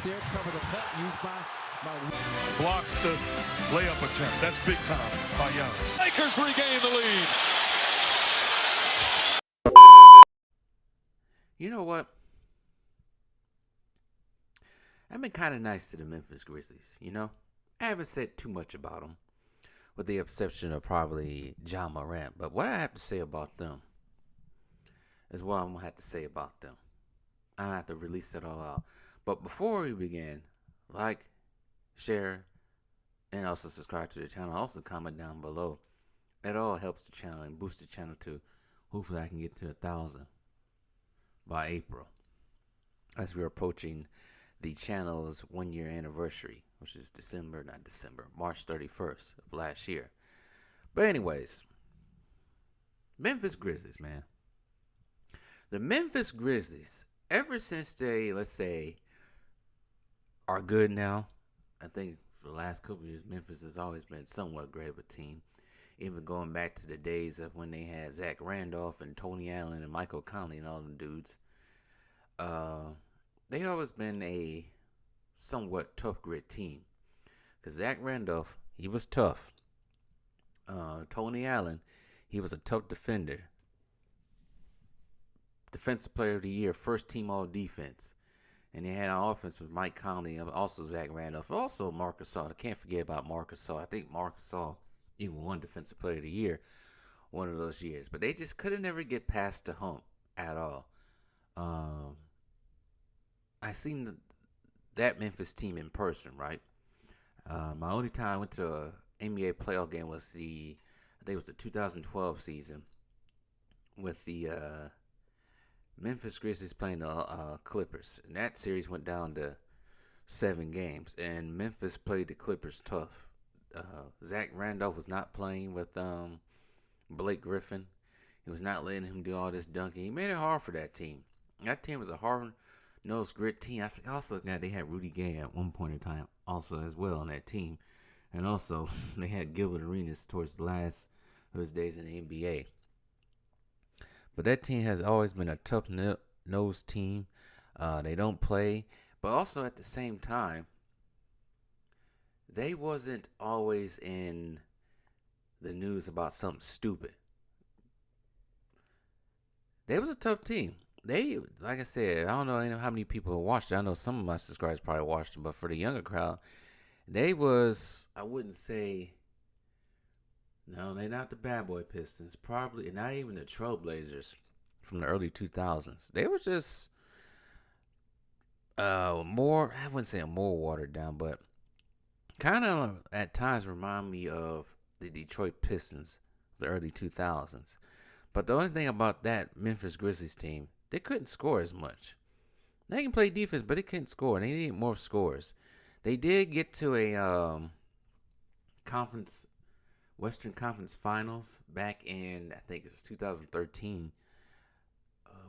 there, cover the cut used by Blocks the layup attempt. That's big time by Giannis. Lakers regain the lead. You know what? I've been kind of nice to the Memphis Grizzlies, you know? I haven't said too much about them, with the exception of probably John Morant. But what I have to say about them is what I'm going to have to say about them. I have to release it all out. But before we begin, like, share, and also subscribe to the channel. Also comment down below. It all helps the channel and boosts the channel to hopefully I can get to 1,000 by April, as we're approaching the channel's 1-year anniversary, which is March 31st of last year. But anyways, Memphis Grizzlies, man. The Memphis Grizzlies, ever since they, let's say, are good now, I think for the last couple of years, Memphis has always been somewhat great of a team. Even going back to the days of when they had Zach Randolph and Tony Allen and Michael Conley and all them dudes. They always been a somewhat tough grit team. Because Zach Randolph, he was tough. Tony Allen, he was a tough defender. Defensive Player of the Year, first team all defense. And they had an offense with Mike Conley, also Zach Randolph, also Marc Gasol. I can't forget about Marc Gasol. I think Marc Gasol even won Defensive Player of the Year one of those years. But they just couldn't ever get past the hump at all. I seen that Memphis team in person, right? My only time I went to an NBA playoff game was I think it was the 2012 season with the Memphis Grizzlies playing the Clippers. And that series went down to 7 games, and Memphis played the Clippers tough. Zach Randolph was not playing with Blake Griffin. He was not letting him do all this dunking. He made it hard for that team. That team was a hard-nosed, grit team. I think also they had Rudy Gay at one point in time also as well on that team. And also, they had Gilbert Arenas towards the last of his days in the NBA. But that team has always been a tough-nosed team. They don't play. But also at the same time, they wasn't always in the news about something stupid. They was a tough team. They, like I said, I don't know how many people watched it. I know some of my subscribers probably watched it, but for the younger crowd, they was, I wouldn't say, no, they're not the Bad Boy Pistons. Probably not even the Trailblazers from the early 2000s. They were just more, I wouldn't say more watered down, but kind of at times remind me of the Detroit Pistons, the early 2000s. But the only thing about that Memphis Grizzlies team, they couldn't score as much. They can play defense, but they couldn't score. They needed more scores. They did get to a Western Conference Finals back in, I think it was 2013.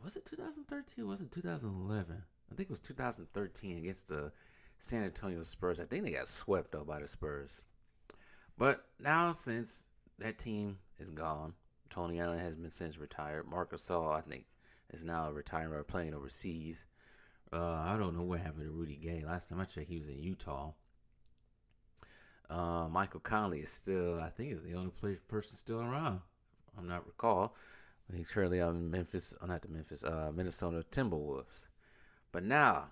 Was it 2013 or was it 2011? I think it was 2013 against the San Antonio Spurs. I think they got swept though by the Spurs. But now since that team is gone, Tony Allen has been since retired. Marc Gasol, I think, is now retiring or playing overseas. I don't know what happened to Rudy Gay. Last time I checked, he was in Utah. Michael Conley is still, I think, is the only person still around. I'm not recall. He's currently on Minnesota Timberwolves. But now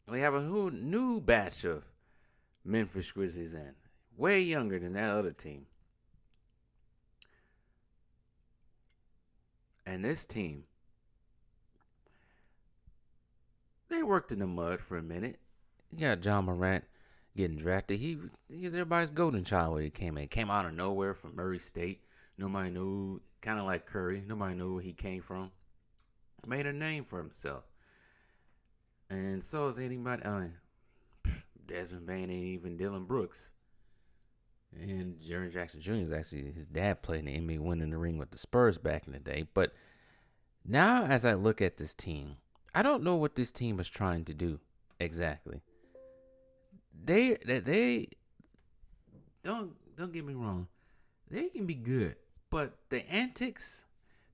we have a new batch of Memphis Grizzlies in, way younger than that other team. And this team, they worked in the mud for a minute. You got John Morant getting drafted. He's everybody's golden child when he came in. Came out of nowhere from Murray State. Nobody knew, kind of like Curry. Nobody knew where he came from. Made a name for himself. And so is anybody. Desmond Bain ain't even Dylan Brooks. And Jaren Jackson Jr. is actually, his dad played in the NBA, winning the ring with the Spurs back in the day. But now as I look at this team, I don't know what this team is trying to do exactly. They don't get me wrong. They can be good, but the antics,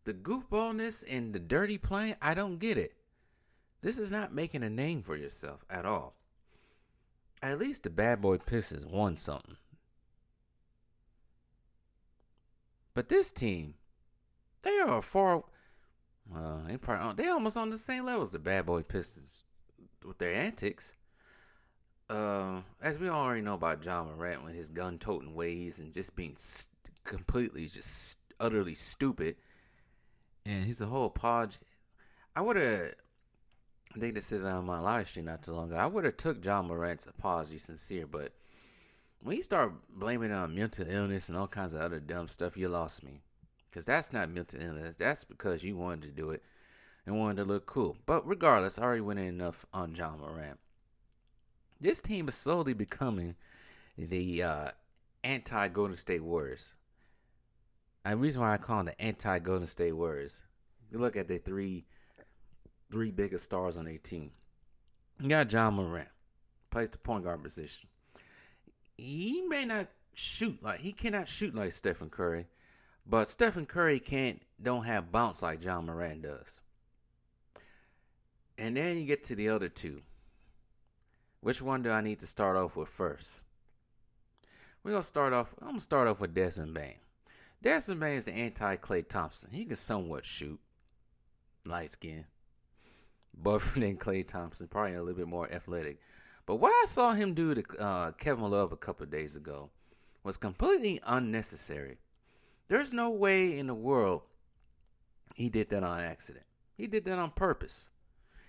the goofballness, and the dirty playing, I don't get it. This is not making a name for yourself at all. At least the bad boy Pistons won something. But this team, they are far. They almost on the same level as the bad boy Pistons with their antics. As we already know about John Morant with his gun-toting ways and just being completely, just utterly stupid, and he's a whole apology. I think this is on my live stream not too long ago. I would have took John Morant's apology sincere, but when you start blaming it on mental illness and all kinds of other dumb stuff, you lost me. Because that's not mental illness. That's because you wanted to do it and wanted to look cool. But regardless, I already went in enough on John Morant. This team is slowly becoming the anti-Golden State Warriors. The reason why I call them the anti-Golden State Warriors. You look at the three biggest stars on their team. You got John Morant, plays the point guard position. He cannot shoot like Stephen Curry, but Stephen Curry don't have bounce like John Morant does. And then you get to the other two. Which one do I need to start off with first? I'm gonna start off with Desmond Bane. Desmond Bane is the anti-Klay Thompson. He can somewhat shoot, light skin, buffer than Klay Thompson, probably a little bit more athletic. But what I saw him do to Kevin Love a couple of days ago was completely unnecessary. There's no way in the world he did that on accident. He did that on purpose.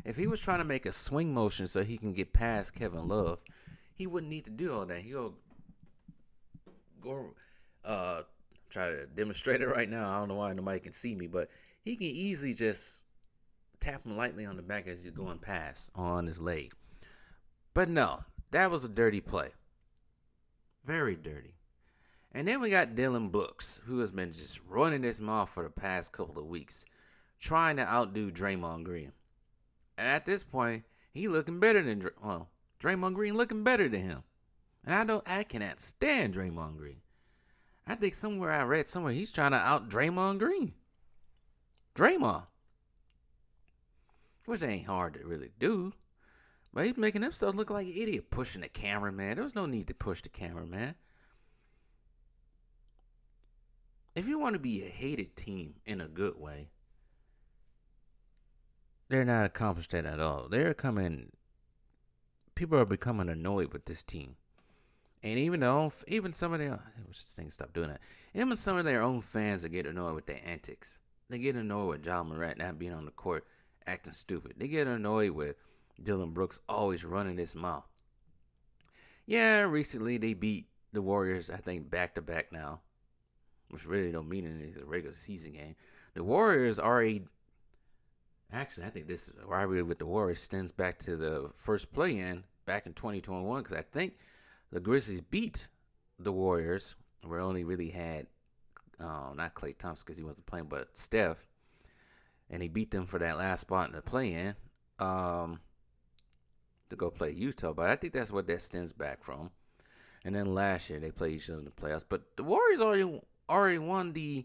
If he was trying to make a swing motion so he can get past Kevin Love, he wouldn't need to do all that. He'll go try to demonstrate it right now. I don't know why nobody can see me, but he can easily just tap him lightly on the back as he's going past on his leg. But no, that was a dirty play. Very dirty. And then we got Dylan Brooks, who has been just running his mouth for the past couple of weeks, trying to outdo Draymond Green. And at this point, he looking better than Draymond Green looking better than him. And I cannot stand Draymond Green. I think I read somewhere he's trying to out Draymond Green. Draymond. Which ain't hard to really do. But he's making himself look like an idiot pushing the camera, man. There was no need to push the camera, man. If you want to be a hated team in a good way, they're not accomplished that at all. People are becoming annoyed with this team. And even some of their, stop doing that. Even some of their own fans that get annoyed with their antics. They get annoyed with John Morant not being on the court, acting stupid. They get annoyed with Dylan Brooks always running his mouth. Yeah, recently they beat the Warriors, I think, back-to-back now. Which really don't mean anything. It's a regular season game. The Warriors are Actually, I think this rivalry with the Warriors stems back to the first play-in back in 2021. Because I think the Grizzlies beat the Warriors. We only really had, not Klay Thompson because he wasn't playing, but Steph. And he beat them for that last spot in the play-in. To go play Utah, but I think that's what that stems back from. And then last year they played each other in the playoffs. But the Warriors already won the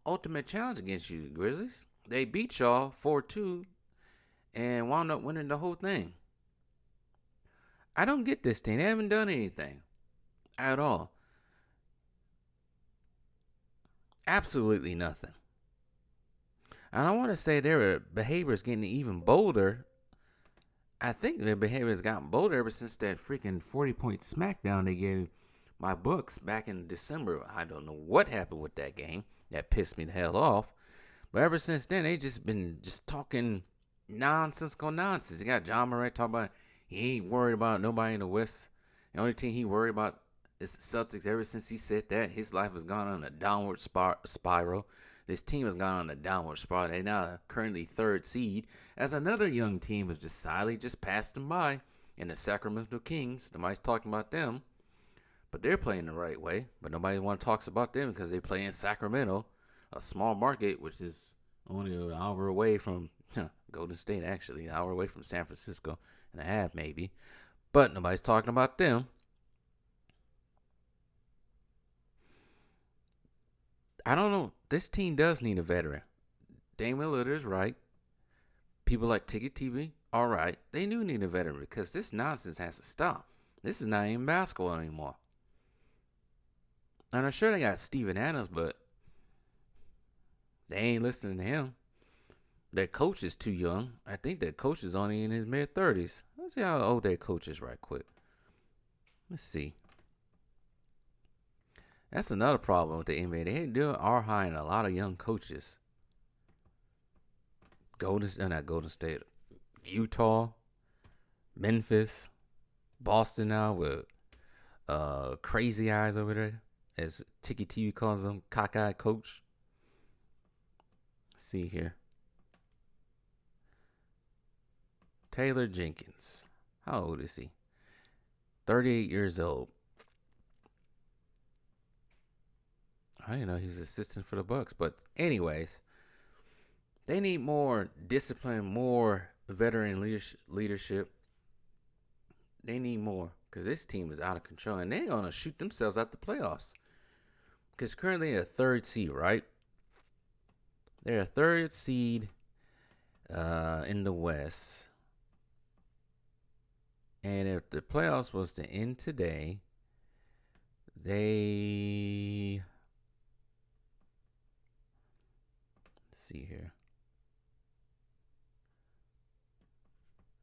ultimate challenge against you, Grizzlies. They beat y'all 4-2 and wound up winning the whole thing. I don't get this team. They haven't done anything at all. Absolutely nothing. And I want to say their behavior is getting even bolder. I think their behavior has gotten bolder ever since that freaking 40-point smackdown they gave my Bucks back in December. I don't know what happened with that game. That pissed me the hell off. But ever since then, they just been talking nonsensical nonsense. You got John Morant talking about he ain't worried about nobody in the West. The only team he worried about is the Celtics. Ever since he said that, his life has gone on a downward spiral. This team has gone on a downward spiral. They're now currently third seed, as another young team has just silently just passed them by in the Sacramento Kings. Nobody's talking about them, but they're playing the right way. But nobody want to talk about them because they play in Sacramento, a small market, which is only an hour away from Golden State, actually, an hour away from San Francisco and a half maybe. But nobody's talking about them. I don't know. This team does need a veteran. Dame Lillard is right. People like Ticket TV All right, they do need a veteran because this nonsense has to stop. This is not even basketball anymore. And I'm sure they got Steven Adams, but they ain't listening to him. Their coach is too young. I think their coach is only in his mid-30s. Let's see how old their coach is right quick. Let's see. That's another problem with the NBA. They are hiring a lot of young coaches. Not Golden State. Utah, Memphis, Boston now with crazy eyes over there. As Tiki TV calls him, cockeyed coach. Let's see here. Taylor Jenkins. How old is he? 38 years old. I didn't know he was assistant for the Bucks. But anyways, they need more discipline, more veteran leadership. They need more because this team is out of control. And they're going to shoot themselves out the playoffs. Because currently they're a third seed, right? They're a third seed in the West. And if the playoffs was to end today, let's see here.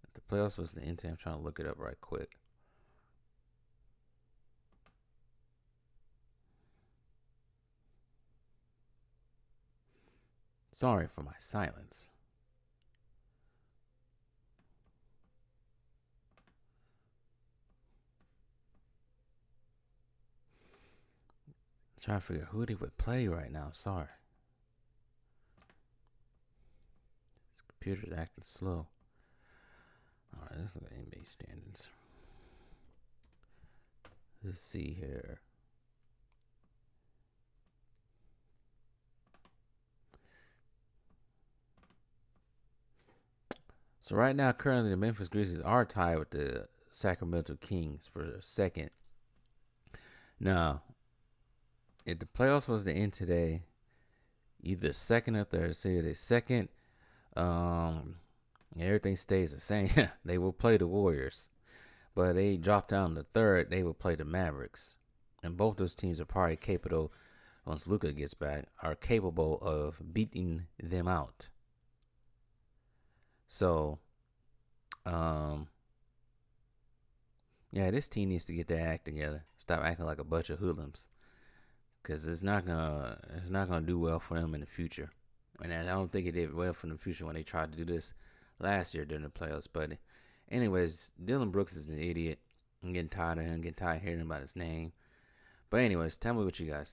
If the playoffs was to end today, I'm trying to look it up right quick. Sorry for my silence. I'm trying to figure out who they would play right now. Sorry. This computer's acting slow. Alright, let's look at NBA standings. Let's see here. So right now, currently, the Memphis Grizzlies are tied with the Sacramento Kings for second. Now, if the playoffs was to end today, either second or third, say the second, everything stays the same. They will play the Warriors, but they drop down to third. They will play the Mavericks, and both those teams are probably capable. Once Luka gets back, are capable of beating them out. So, yeah, this team needs to get their act together. Stop acting like a bunch of hoodlums, because it's not gonna do well for them in the future. And I don't think it did well for them in the future when they tried to do this last year during the playoffs. But, anyways, Dylan Brooks is an idiot. I'm getting tired of him. Getting tired of hearing about his name. But anyways, tell me what you guys